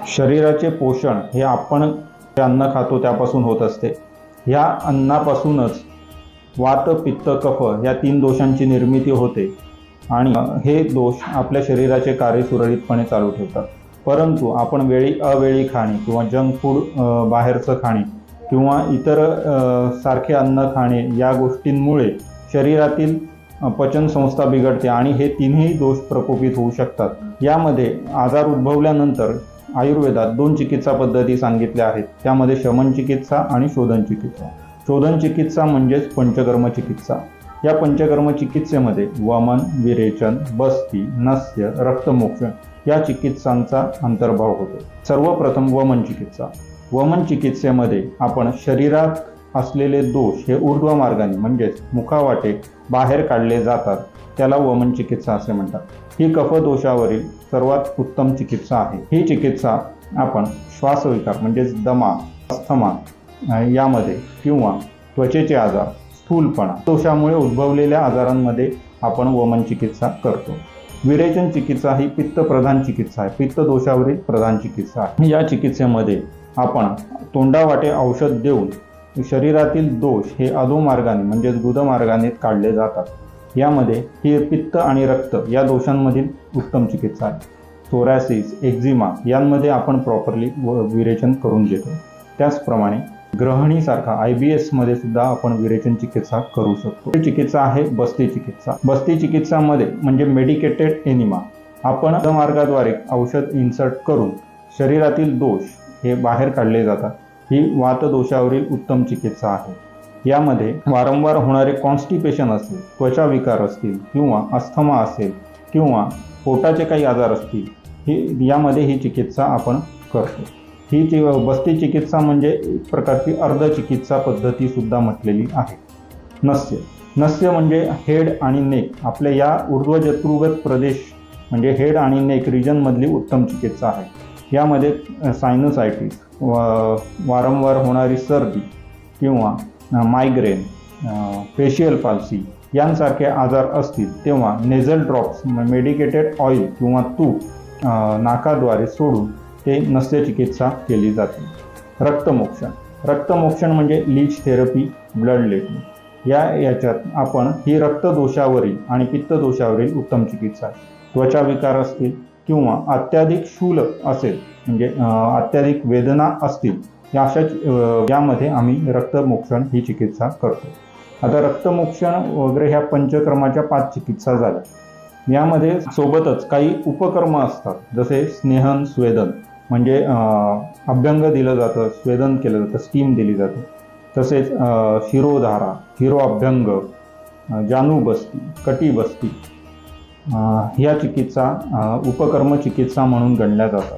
शरीराचे पोषण हे आपण जे अन्न खातो त्यापासून होत असते। ह्या अन्नापासूनच वात पित्त कफ या 3 दोषांची निर्मिती होते आणि हे दोष आपल्या शरीराचे कार्य सुरळीतपणे चालू ठेवतात। परंतु आपण अवेळी खाणे किंवा जंक फूड बाहेरचं खाणे किंवा इतर सारखे अन्न खाणे या गोष्टींमुळे शरीरातील पचन संस्था बिघडते आणि हे तिन्ही दोष प्रकोपित होऊ शकतात। यामध्ये आजार उद्भवल्यानंतर आयुर्वेदात 2 चिकित्सा पद्धती सांगितल्या आहेत। त्यामध्ये शमन चिकित्सा आणि शोधन चिकित्सा। शोधन चिकित्सा म्हणजेच पंचकर्म चिकित्सा। या पंचकर्म चिकित्सेमध्ये वमन, विरेचन, बस्ती, नस्य, रक्तमोक्षण या चिकित्सांचा अंतर्भाव होतो। सर्वप्रथम वमन चिकित्सा। वमन चिकित्सेमध्ये आपण शरीरात असलेले दोष हे ऊर्ध्व मार्गाने म्हणजेच मुखावाटे बाहेर काढले जातात, त्याला वमन चिकित्सा असे म्हणतात। ही कफदोषावरील सर्वात उत्तम चिकित्सा आहे। ही चिकित्सा आपण श्वासविकार म्हणजेच दमा, अस्थमा यामध्ये किंवा त्वचेचे आजार, स्थूलपणा दोषामुळे उद्भवलेल्या आजारांमध्ये आपण वमन चिकित्सा करतो। विरेचन चिकित्सा ही पित्त प्रधान चिकित्सा आहे, पित्त दोषावरील प्रधान चिकित्सा आहे। या चिकित्सेमध्ये आपण तोंडावाटे औषध देऊन शरीरातील दोष हे अधोमार्गाने म्हणजेच गुदमार्गाने काढले जातात। यामध्ये ही पित्त आणि रक्त या दोषांमधील उत्तम चिकित्सा आहे। सोरायसिस, एक्झिमा यांमध्ये आपण प्रॉपरली विरेचन करून घेतो। त्याचप्रमाणे ग्रहणीसारखा IBS मध्ये सुद्धा आपण विरेचन चिकित्सा करू शकतो। ही चिकित्सा आहे बस्ती चिकित्सा। बस्ती चिकित्सामध्ये म्हणजे मेडिकेटेड एनिमा आपण अधोमार्गाद्वारे औषध इन्सर्ट करून शरीरातील दोष हे बाहेर काढले जातात। ही वातदोषावरील उत्तम चिकित्सा आहे। यामध्ये वारंवार होणारे कॉन्स्टिपेशन असेल, त्वचा विकार असतील किंवा अस्थमा असेल किंवा पोटाचे काही आजार असतील यामध्ये ही चिकित्सा आपण करतो। ही बस्ती चिकित्सा म्हणजे एक प्रकारची अर्ध चिकित्सा पद्धती सुद्धा म्हटलेली आहे। नस्य। नस्य म्हणजे हेड आणि नेक आपल्या या ऊर्ध्वजत्रुगत प्रदेश म्हणजे हेड आणि नेक रिजनमधली उत्तम चिकित्सा आहे। यामध्ये सायनोसायटिस, वारंवार होणारी सर्दी किंवा मायग्रेन, फेशियल पाल्सी यांसारखे आजार असतील तेव्हा नेझल ड्रॉप्स मेडिकेटेड ऑइल किंवा तूप नाकाद्वारे सोडून ते नस्य चिकित्सा केली जाते। रक्तमोक्षण। रक्तमोक्षण म्हणजे लीच थेरपी, ब्लड लेटिंग याच्यात आपण ही रक्तदोषावरील आणि पित्तदोषावरील उत्तम चिकित्सा आहे। त्वचा विकार असतील किंवा अत्याधिक शूल असेल म्हणजे अत्याधिक वेदना असतील यामध्ये आम्ही रक्तमोक्षण ही चिकित्सा करतो। आता रक्तमोक्षण वगैरे ह्या पंचकर्माच्या 5 चिकित्सा झाल्या। यामध्ये सोबतच काही उपकर्म असतात, जसे स्नेहन स्वेदन म्हणजे अभ्यंग दिलं जातं, स्वेदन केलं जातं, स्टीम दिली जाते। तसेच शिरोधारा, शिरोअभ्यंग, जानुबस्ती, कटिबस्ती ह्या चिकित्सा उपकर्म चिकित्सा म्हणून गणल्या जातात।